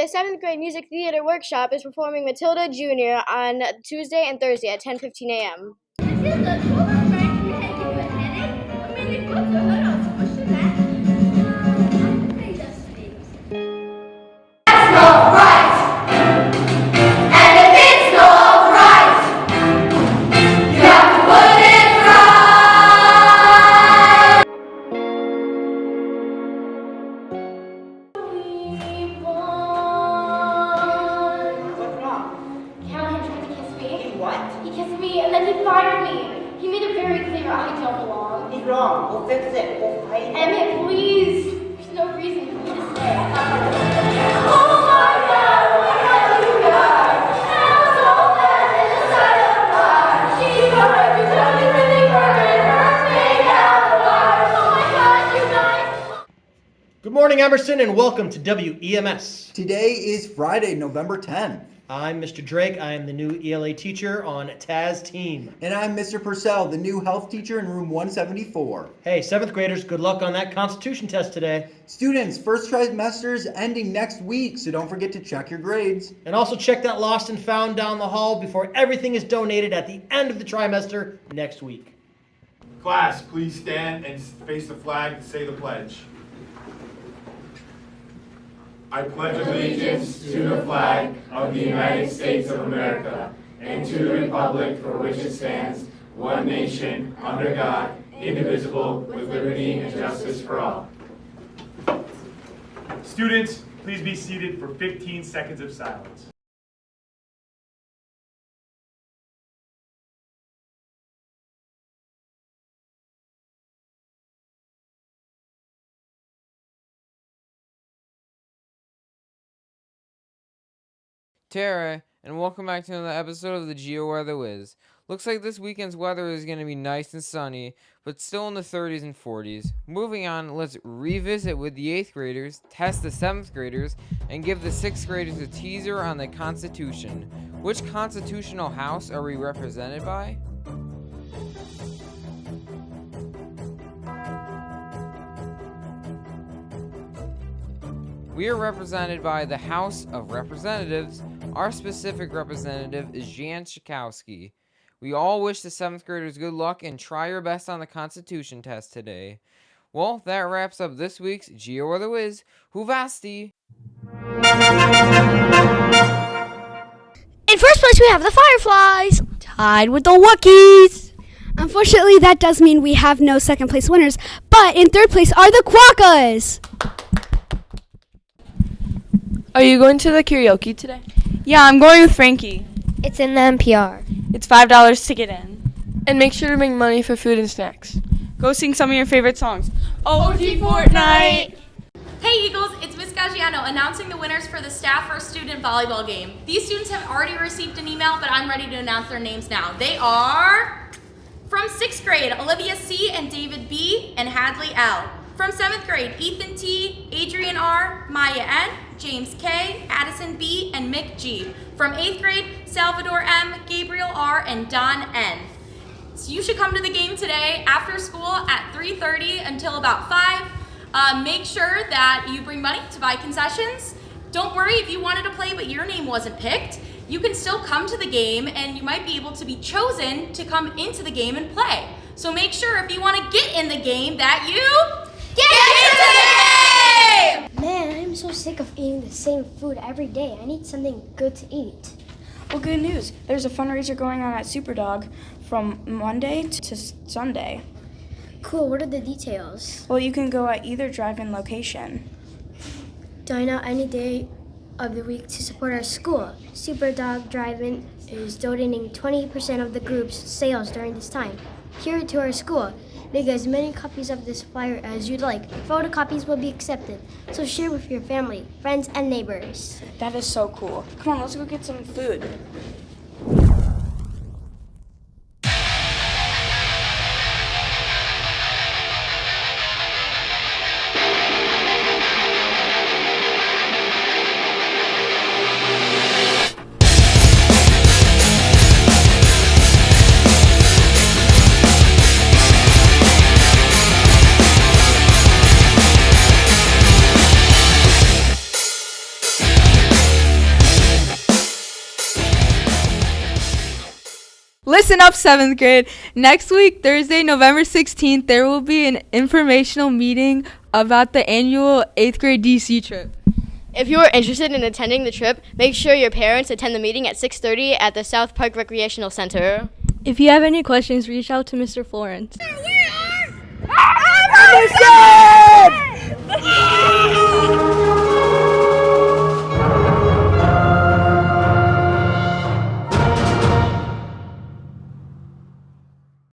The 7th grade music theater workshop is performing Matilda Jr. on Tuesday and Thursday at 10:15 a.m. Wrong. We'll fix it. We'll fight it. Emmett, please. There's no reason for me to stay. Oh my God! Look at you guys! I'm so bad in the sight of fire. She's already becoming really burning her thing out of fire. Oh my God, you guys! Good morning, Emerson, and welcome to WEMS. Today is Friday, November 10th. I'm Mr. Drake. I am the new ELA teacher on Taz team. And I'm Mr. Purcel, the new health teacher in room 174. Hey, 7th graders, good luck on that Constitution test today. Students, first trimester is ending next week, so don't forget to check your grades. And also check that lost and found down the hall before everything is donated at the end of the trimester next week. Class, please stand and face the flag and say the pledge. I pledge allegiance to the flag of the United States of America and to the republic for which it stands, one nation, under God, indivisible, with liberty and justice for all. Students, please be seated for 15 seconds of silence. Tara, and welcome back to another episode of the Geo-Weather Wiz. Looks like this weekend's weather is going to be nice and sunny, but still in the 30s and 40s. Moving on, let's revisit with the 8th graders, test the 7th graders, and give the 6th graders a teaser on the Constitution. Which constitutional house are we represented by? We are represented by the House of Representatives. Our specific representative is Jan Schakowsky. We all wish the 7th graders good luck and try your best on the Constitution test today. Well, that wraps up this week's Geo-Weather Wiz. Huvasti! In first place, we have the Fireflies, tied with the Wookiees. Unfortunately, that does mean we have no second place winners, but in third place are the Quokkas. Are you going to the karaoke today? Yeah, I'm going with Frankie. It's in the NPR. It's $5 to get in. And make sure to make money for food and snacks. Go sing some of your favorite songs. OG Fortnite! Hey Eagles, it's Miss Gaggiano announcing the winners for the staff versus student volleyball game. These students have already received an email, but I'm ready to announce their names now. They are from 6th grade, Olivia C. and David B. and Hadley L. From 7th grade, Ethan T., Adrian R., Maya N., James K., Addison B., and Mick G. From 8th grade, Salvador M., Gabriel R., and Don N. So you should come to the game today after school at 3:30 until about 5. Make sure that you bring money to buy concessions. Don't worry if you wanted to play but your name wasn't picked. You can still come to the game and you might be able to be chosen to come into the game and play. So make sure if you want to get in the game that you get into the game! Man, I'm so sick of eating the same food every day. I need something good to eat. Well, good news. There's a fundraiser going on at Superdawg from Monday to Sunday. Cool, what are the details? Well, you can go at either drive-in location. Dine out any day of the week to support our school. Superdawg Drive-In is donating 20% of the group's sales during this time. Here to our school. Make as many copies of this flyer as you'd like. Photocopies will be accepted, so share with your family, friends, and neighbors. That is so cool. Come on, let's go get some food. Listen up, 7th grade. Next week, Thursday, November 16th, there will be an informational meeting about the annual 8th grade DC trip. If you are interested in attending the trip, make sure your parents attend the meeting at 6:30 at the South Park Recreational Center. If you have any questions, reach out to Mr. Florence. We are Emerson!